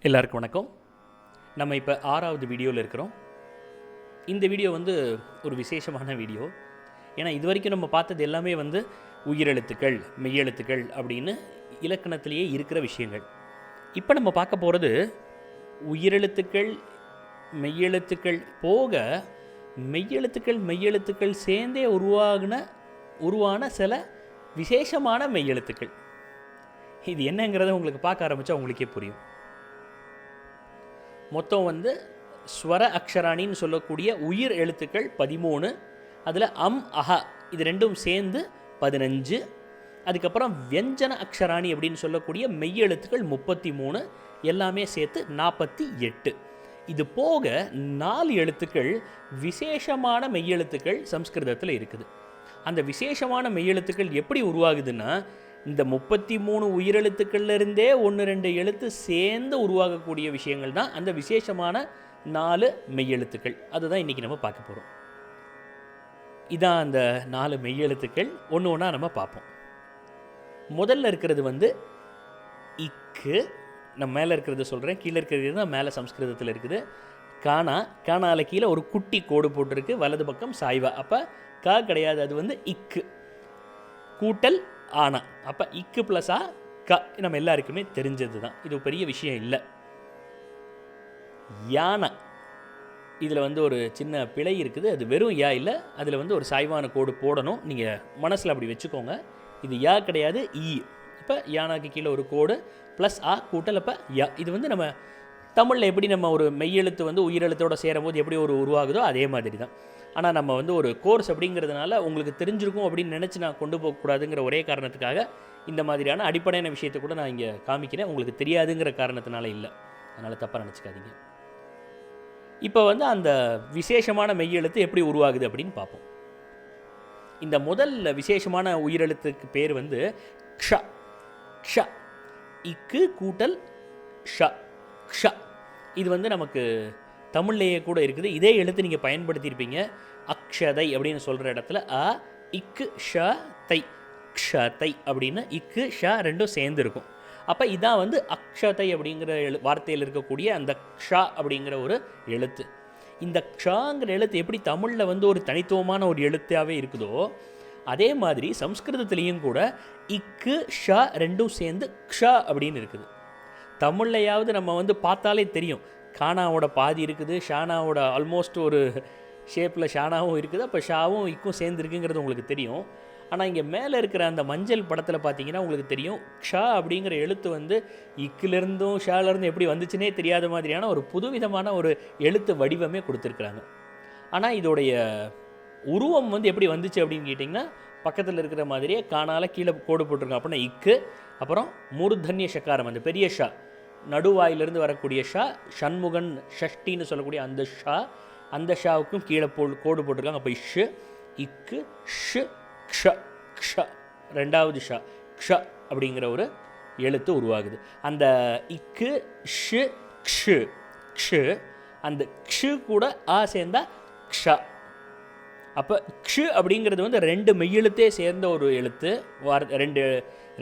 எல்லாருக்கும் வணக்கம். நம்ம இப்போ 6வது வீடியோவில் இருக்கிறோம். இந்த வீடியோ ஒரு விசேஷமான வீடியோ. ஏன்னா இது வரைக்கும் நம்ம பார்த்தது எல்லாமே உயிரெழுத்துக்கள், மெய்யெழுத்துக்கள் அப்படின்னு இலக்கணத்திலேயே இருக்கிற விஷயங்கள். இப்போ நம்ம பார்க்க போகிறது உயிரெழுத்துக்கள், மெய்யெழுத்துக்கள் போக மெய்யெழுத்துக்கள் சேர்ந்தே உருவான சில விசேஷமான மெய்யெழுத்துக்கள். இது என்னங்கிறத உங்களுக்கு பார்க்க ஆரம்பித்தா உங்களுக்கே புரியும். மொத்தம் ஸ்வர அக்ஷராணின்னு சொல்லக்கூடிய உயிர் எழுத்துக்கள் 13. அதில் அம், அஹ இது ரெண்டும் சேர்ந்து 15. அதுக்கப்புறம் வியஞ்சன அக்ஷராணி அப்படின்னு சொல்லக்கூடிய மெய்யெழுத்துக்கள் 33, எல்லாமே சேர்த்து 48. இது போக 4 எழுத்துக்கள் விசேஷமான மெய்யெழுத்துக்கள் சம்ஸ்கிருதத்தில் இருக்குது. அந்த விசேஷமான மெய்யெழுத்துக்கள் எப்படி உருவாகுதுன்னா, இந்த 33 உயிரெழுத்துக்கள்லேருந்தே 1-2 எழுத்து சேர்ந்து உருவாகக்கூடிய விஷயங்கள் தான் அந்த விசேஷமான 4 மெய்யெழுத்துக்கள். அதுதான் இன்றைக்கி நம்ம பார்க்க போகிறோம். இதான் அந்த 4 மெய்யெழுத்துக்கள். ஒன்று ஒன்றா நம்ம பார்ப்போம். முதல்ல இருக்கிறது இக்கு. நான் மேலே இருக்கிறது சொல்கிறேன், கீழே இருக்கிறது தான் மேலே சம்ஸ்கிருதத்தில் இருக்குது. காணால கீழே ஒரு குட்டி கோடு போட்டிருக்கு, வலது பக்கம் சாய்வா. அப்போ கா கிடையாது, அது இக்கு கூட்டல் ஆனா. அப்போ இக்கு ப்ளஸ் ஆ க நம்ம எல்லாருக்குமே தெரிஞ்சது தான், இது பெரிய விஷயம் இல்லை. யானை, இதில் ஒரு சின்ன பிழை இருக்குது. அது வெறும் யா இல்லை, அதில் ஒரு சாய்வான கோடு போடணும். நீங்கள் மனசில் அப்படி வச்சுக்கோங்க. இது யா கிடையாது, ஈ. இப்போ யானாக்கு கீழே ஒரு கோடு ப்ளஸ் ஆ கூட்டல் அப்போ யா. இது நம்ம தமிழில் எப்படி நம்ம ஒரு மெய்யெழுத்து உயிரெழுத்தோடு சேரும்போது எப்படி உருவாகுதோ அதே மாதிரி தான். ஆனால் நம்ம ஒரு கோர்ஸ் அப்படிங்கிறதுனால உங்களுக்கு தெரிஞ்சிருக்கும் அப்படின்னு நினச்சி நான் கொண்டு போகக்கூடாதுங்கிற ஒரே காரணத்துக்காக இந்த மாதிரியான அடிப்படையான விஷயத்தை கூட நான் இங்கே காமிக்கிறேன். உங்களுக்கு தெரியாதுங்கிற காரணத்தினால இல்லை, அதனால் தப்பாக நினச்சிக்காதீங்க. இப்போ அந்த விசேஷமான மெய்யெழுத்து எப்படி உருவாகுது அப்படின்னு பார்ப்போம். இந்த முதல் விசேஷமான உயிரெழுத்துக்கு பேர் க்ஷ. க்ஷ, இக்கு கூட்டல் ஷ, க்ஷ. இது நமக்கு தமிழ்லேயே கூட இருக்குது. இதே எழுத்து நீங்கள் பயன்படுத்தியிருப்பீங்க. அக்ஷதை அப்படின்னு சொல்கிற இடத்துல அ, இக்கு ஷ தை, க்ஷதை அப்படின்னு இக்கு ஷ ரெண்டும் சேர்ந்து இருக்கும். அப்போ இதான் அக்ஷதை அப்படிங்கிற வார்த்தையில் இருக்கக்கூடிய அந்த க்ஷா அப்படிங்கிற ஒரு எழுத்து. இந்த க்ஷாங்கிற எழுத்து எப்படி தமிழில் ஒரு தனித்துவமான ஒரு எழுத்தாகவே இருக்குதோ, அதே மாதிரி சம்ஸ்கிருதத்துலேயும் கூட இக்கு ஷா ரெண்டும் சேர்ந்து க்ஷா அப்படின்னு இருக்குது. தமிழ்லையாவது நம்ம பார்த்தாலே தெரியும், கானாவோட பாதி இருக்குது, ஷானாவோட ஆல்மோஸ்ட் ஒரு ஷேப்பில் ஷானாவும் இருக்குது. அப்போ ஷாவும் இக்கும் சேர்ந்துருக்குங்கிறது உங்களுக்கு தெரியும். ஆனால் இங்கே மேலே இருக்கிற அந்த மஞ்சள் படத்தில் பார்த்தீங்கன்னா உங்களுக்கு தெரியும், க்ஷா அப்படிங்கிற எழுத்து இக்கிலிருந்தும் ஷாலேருந்தும் எப்படி வந்துச்சுன்னே தெரியாத மாதிரியான ஒரு புதுவிதமான ஒரு எழுத்து வடிவமே கொடுத்துருக்குறாங்க. ஆனால் இதோடைய உருவம் எப்படி வந்துச்சு அப்படின்னு கேட்டிங்கன்னா, பக்கத்தில் இருக்கிற மாதிரியே காணால கீழே கோடு போட்டிருக்கோம். அப்படின்னா இக்கு, அப்புறம் மூர்தன்ய ஷக்காரம், அந்த பெரிய ஷா, நடுவாயிலிருந்து வரக்கூடிய ஷா, ஷண்முகன் ஷஷ்டின்னு சொல்லக்கூடிய அந்த ஷா, அந்த ஷாவுக்கும் கீழே கோடு போட்டிருக்காங்க. அப்போ இஷ், இக்கு, ஷ், க்ஷ, க்ஷ, ரெண்டாவது ஷா, க்ஷ அப்படிங்கிற ஒரு எழுத்து உருவாகுது. அந்த இக்கு, ஷ், க்ஷு, க்ஷு, அந்த க்ஷு கூட ஆ சேர்ந்தா க்ஷ. அப்போ க்ஷு அப்படிங்கிறது 2 மெய்யெழுத்தே சேர்ந்த ஒரு எழுத்து.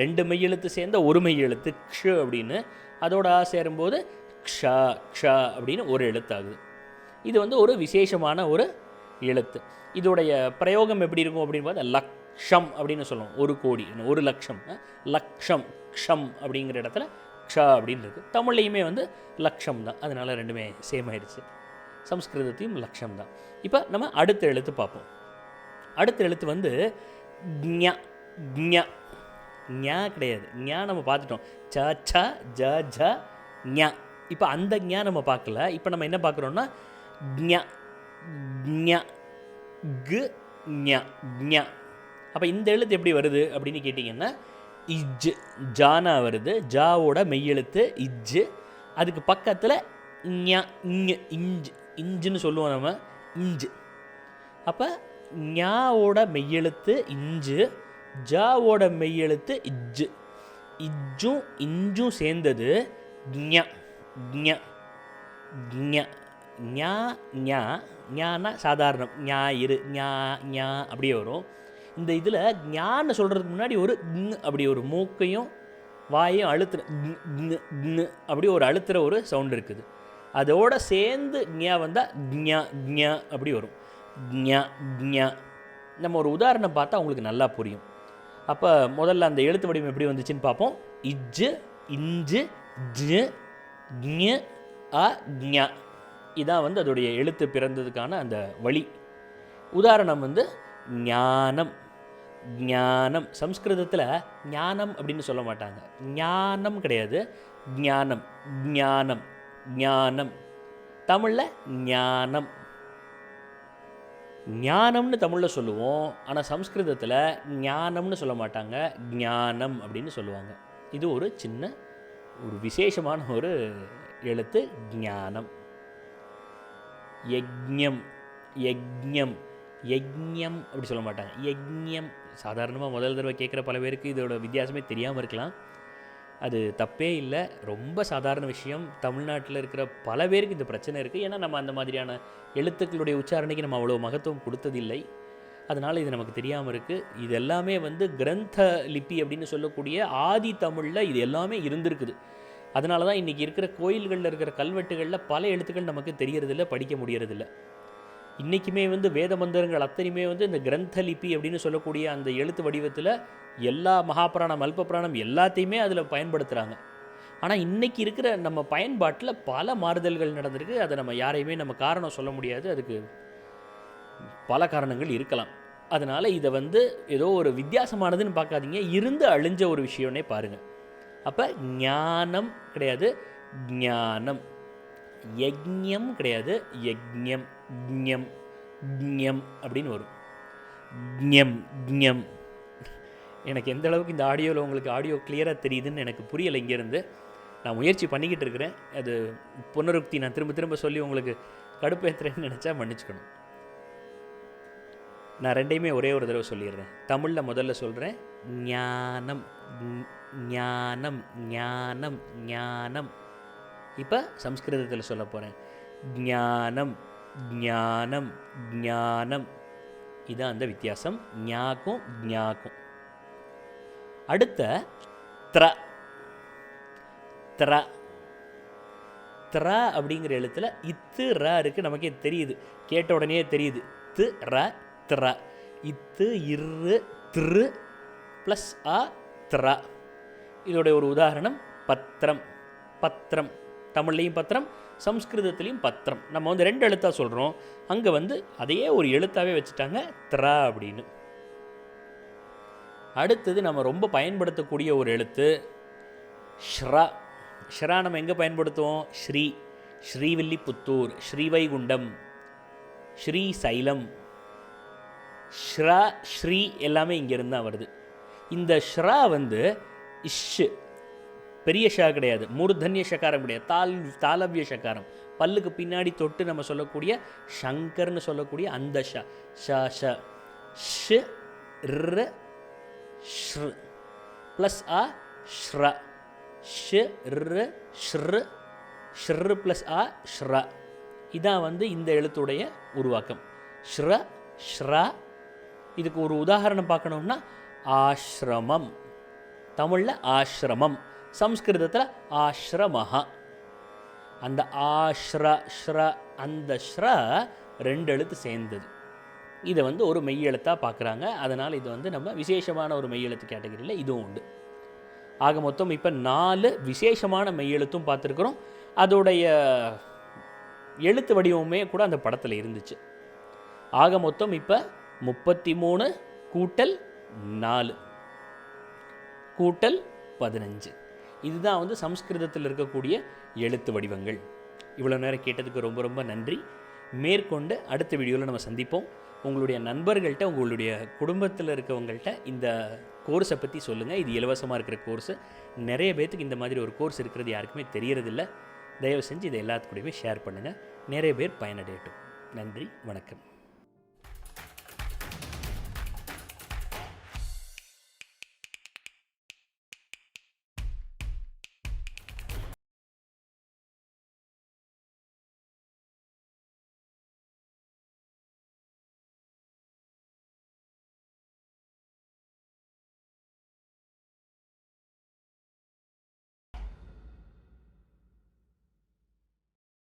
ரெண்டு மெய்யெழுத்து சேர்ந்த ஒரு மெய்யெழுத்து க்ஷு அப்படின்னு. அதோட ஆ சேரும்போது க்ஷா, க்ஷா அப்படின்னு ஒரு எழுத்தாகுது. இது ஒரு விசேஷமான ஒரு எழுத்து. இதோடைய பிரயோகம் எப்படி இருக்கும் அப்படின்னு பார்த்தா லக்ஷம் அப்படின்னு சொல்லுவோம். 1 கோடி, 1 லட்சம், லக்ஷம், க்ஷம் அப்படிங்கிற இடத்துல க்ஷா அப்படின்னு இருக்குது. தமிழ்லையுமே லக்ஷம் தான், அதனால் ரெண்டுமே சேம் ஆயிடுச்சு. சம்ஸ்கிருதத்தையும் லக்ஷம் தான். இப்போ நம்ம அடுத்த எழுத்து பார்ப்போம். அடுத்த எழுத்து ஞ. ஞ, ஞா கிடையாது, ஞா நம்ம பார்த்துட்டோம். ச, ச, ஜ, ஜ, ஞ. இப்போ அந்த ஞா நம்ம பார்க்கல. இப்போ நம்ம என்ன பார்க்குறோன்னா ஞ, ஞ, கு, ஞ, ஞ. அப்போ இந்த எழுத்து எப்படி வருது அப்படின்னு கேட்டிங்கன்னா, இஜ், ஜானா வருது. ஜாவோட மெய்யெழுத்து இஜ். அதுக்கு பக்கத்தில் ஞ, ஞ, இஞ்சு, இஞ்சுன்னு சொல்லுவோம் நம்ம, இஞ்சு. அப்போ ஞாவோட மெய்யெழுத்து இஞ்சு, ஜாவோட மெய்யெழுத்து இஜ்ஜு. இஜ்ஜும் இஞ்சும் சேர்ந்தது ஞ, ஞ, ஞ. ஞா, ஞா, ஞானா சாதாரணம், ஞாயிறு, ஞா, ஞா அப்படியே வரும். இந்த இதில் ஞான்னு சொல்கிறதுக்கு முன்னாடி ஒரு அப்படி ஒரு மூக்கையும் வாயும் அழுத்துற அப்படி ஒரு அழுத்துற ஒரு சவுண்ட் இருக்குது. அதோட சேர்ந்து ஞா வந்தால் ஞா ஞா அப்படி வரும். ஞா ஞா. நம்ம ஒரு உதாரணம் பார்த்தா உங்களுக்கு நல்லா புரியும். அப்போ முதல்ல அந்த எழுத்து வடிவம் எப்படி வந்துச்சுன்னு பார்ப்போம். இஜ்ஜு, இஞ்சு, ஜு, ஞ, அ, ஞ. இதான் வந்து அதோடைய எழுத்து பிறந்ததுக்கான அந்த வழி. உதாரணம் வந்து ஞானம். ஞானம் சம்ஸ்கிருதத்தில் ஞானம் அப்படின்னு சொல்ல மாட்டாங்க. ஞானம் கிடையாது, ஞானம். ஞானம் ஞானம். தமிழில் ஞானம். ஞானம்னு தமிழில் சொல்லுவோம், ஆனால் சம்ஸ்கிருதத்தில் ஞானம்னு சொல்ல மாட்டாங்க, ஞானம் அப்படின்னு சொல்லுவாங்க. இது ஒரு சின்ன ஒரு விசேஷமான ஒரு எழுத்து, ஞானம். யஜ்ஞம். யஜ்ஞம். யஜ்ஞம் அப்படி சொல்ல மாட்டாங்க, யஜ்ஞம். சாதாரணமாக முதல் தடவை கேட்குற பல பேருக்கு இதோட வித்தியாசமே தெரியாமல் இருக்கலாம். அது தப்பே இல்லை, ரொம்ப சாதாரண விஷயம். தமிழ்நாட்டில் இருக்கிற பல பேருக்கு இந்த பிரச்சனை இருக்குது. ஏன்னா நம்ம அந்த மாதிரியான எழுத்துக்களுடைய உச்சாரணைக்கு நம்ம அவ்வளோ மகத்துவம் கொடுத்ததில்லை. அதனால் இது நமக்கு தெரியாமல் இருக்குது. இது எல்லாமே வந்து கிரந்த லிபி அப்படின்னு சொல்லக்கூடிய ஆதி தமிழில் இது எல்லாமே இருந்திருக்குது. அதனால தான் இன்றைக்கி இருக்கிற கோயில்களில் இருக்கிற கல்வெட்டுகளில் பல எழுத்துக்கள் நமக்கு தெரியறதில்லை, படிக்க முடியறதில்லை. இன்றைக்குமே வந்து வேத மந்திரங்கள் அத்தனையுமே வந்து இந்த கிரந்த லிபி அப்படின்னு சொல்லக்கூடிய அந்த எழுத்து வடிவத்தில் எல்லா மகாபுராணம், அல்பபுராணம் எல்லாத்தையுமே அதில் பயன்படுத்துகிறாங்க. ஆனால் இன்றைக்கி இருக்கிற நம்ம பயன்பாட்டில் பல மாறுதல்கள் நடந்திருக்கு. அதை நம்ம யாரையுமே நம்ம காரணம் சொல்ல முடியாது, அதுக்கு பல காரணங்கள் இருக்கலாம். அதனால் இதை வந்து ஏதோ ஒரு வித்தியாசமானதுன்னு பார்க்காதீங்க, இருந்து அழிஞ்ச ஒரு விஷயம்னே பாருங்கள். அப்போ ஞானம் கிடையாது, ஞானம். யஜ்ஞம் கிடையாது, யஜ்ஞம். ஞம் ஞம் அப்படின்னு வரும். ஞம் ஞம். எனக்கு எந்த அளவுக்கு இந்த ஆடியோவில் உங்களுக்கு ஆடியோ கிளியராக தெரியுதுன்னு எனக்கு புரியலை. இங்கேருந்து நான் முயற்சி பண்ணிக்கிட்டு இருக்கிறேன். அது புனருக்தி நான் திரும்ப திரும்ப சொல்லி உங்களுக்கு கடுப்பேற்றுறேன்னு நினச்சா மன்னிச்சுக்கணும். நான் ரெண்டையுமே ஒரே ஒரு தடவை சொல்லிடுறேன். தமிழில் முதல்ல சொல்கிறேன், ஞானம். ஞானம் ஞானம் ஞானம். இப்போ சம்ஸ்கிருதத்தில் சொல்ல போகிறேன், ஞானம் ஞானம் ஞானம். இதுதான் அந்த வித்தியாசம், ஞாக்கும் ஞாக்கும். அடுத்த த்ர. த்ர. த்ர அப்படிங்கிற எழுத்தில் இத்து ர இருக்குது. நமக்கே தெரியுது, கேட்ட உடனே தெரியுது. து ர த்ர. இத்து இரு திரு ப்ளஸ் அ த்ர. இதோடைய ஒரு உதாரணம் பத்திரம். பத்திரம் தமிழ்லையும் பத்திரம், சம்ஸ்கிருதத்துலேயும் பத்திரம். நம்ம வந்து ரெண்டு எழுத்தாக சொல்கிறோம், அங்கே வந்து அதையே ஒரு எழுத்தாகவே வச்சுட்டாங்க, த்ர அப்படின்னு. அடுத்தது நம்ம ரொம்ப பயன்படுத்தக்கூடிய ஒரு எழுத்து ஷ்ரா. ஷ்ரா நம்ம எங்கே பயன்படுத்துவோம்? ஸ்ரீ, ஸ்ரீவில்லிபுத்தூர், ஸ்ரீவைகுண்டம், ஸ்ரீசைலம். ஷ்ரா ஸ்ரீ எல்லாமே இங்கேருந்து தான் வருது. இந்த ஷ்ரா வந்து இஷ், பெரிய ஷா கிடையாது, மூர்தன்ய ஷகாரம் கிடையாது, தாளவ்ய ஷகாரம். பல்லுக்கு பின்னாடி தொட்டு நம்ம சொல்லக்கூடிய ஷங்கர்னு சொல்லக்கூடிய அந்த ஷ. ஷ ஷ ஷ் ர் ஷ்ரு ப்ளஸ் அ ஷ்ர. ஷ் ர் ஷ்ரு ஷ்ரு ப்ளஸ் அ ஷ்ர. இதான் வந்து இந்த எழுத்துடைய உருவாக்கம், ஷ்ர ஷ்ரா. இதுக்கு ஒரு உதாரணம் பார்க்கணும்னா ஆஷ்ரமம். தமிழில் ஆஷ்ரமம், சம்ஸ்கிருதத்தில் ஆஷ்ரமஹா. அந்த ஆஷ்ர ஷ்ர, அந்த ஷ்ர ரெண்டு எழுத்து சேர்ந்தது. இதை வந்து ஒரு மெய்யெழுத்தாக பார்க்குறாங்க. அதனால் இது வந்து நம்ம விசேஷமான ஒரு மெய்யெழுத்து கேட்டகரியில் இதுவும் உண்டு. ஆக மொத்தம் இப்போ 4 விசேஷமான மெய்யெழுத்தும் பார்த்துருக்குறோம். அதோடைய எழுத்து வடிவமே கூட அந்த படத்தில் இருந்துச்சு. ஆக மொத்தம் இப்போ 33 கூட்டல் 4 கூட்டல் 15. இதுதான் வந்து சம்ஸ்கிருதத்தில் இருக்கக்கூடிய எழுத்து வடிவங்கள். இவ்வளோ நேரம் கேட்டதுக்கு ரொம்ப ரொம்ப நன்றி. மேற்கொண்டு அடுத்த வீடியோவில் நம்ம சந்திப்போம். உங்களுடைய நண்பர்கள்ட்ட, உங்களுடைய குடும்பத்தில் இருக்கவங்கள்ட்ட இந்த கோர்ஸை பற்றி சொல்லுங்கள். இது இலவசமாக இருக்கிற கோர்ஸு. நிறைய பேர்த்துக்கு இந்த மாதிரி ஒரு கோர்ஸ் இருக்கிறது யாருக்குமே தெரியறதில்ல. தயவு செஞ்சு இதை எல்லாத்துக்கூடயுமே ஷேர் பண்ணுங்கள். நிறைய பேர் பயனடையட்டும். நன்றி, வணக்கம்.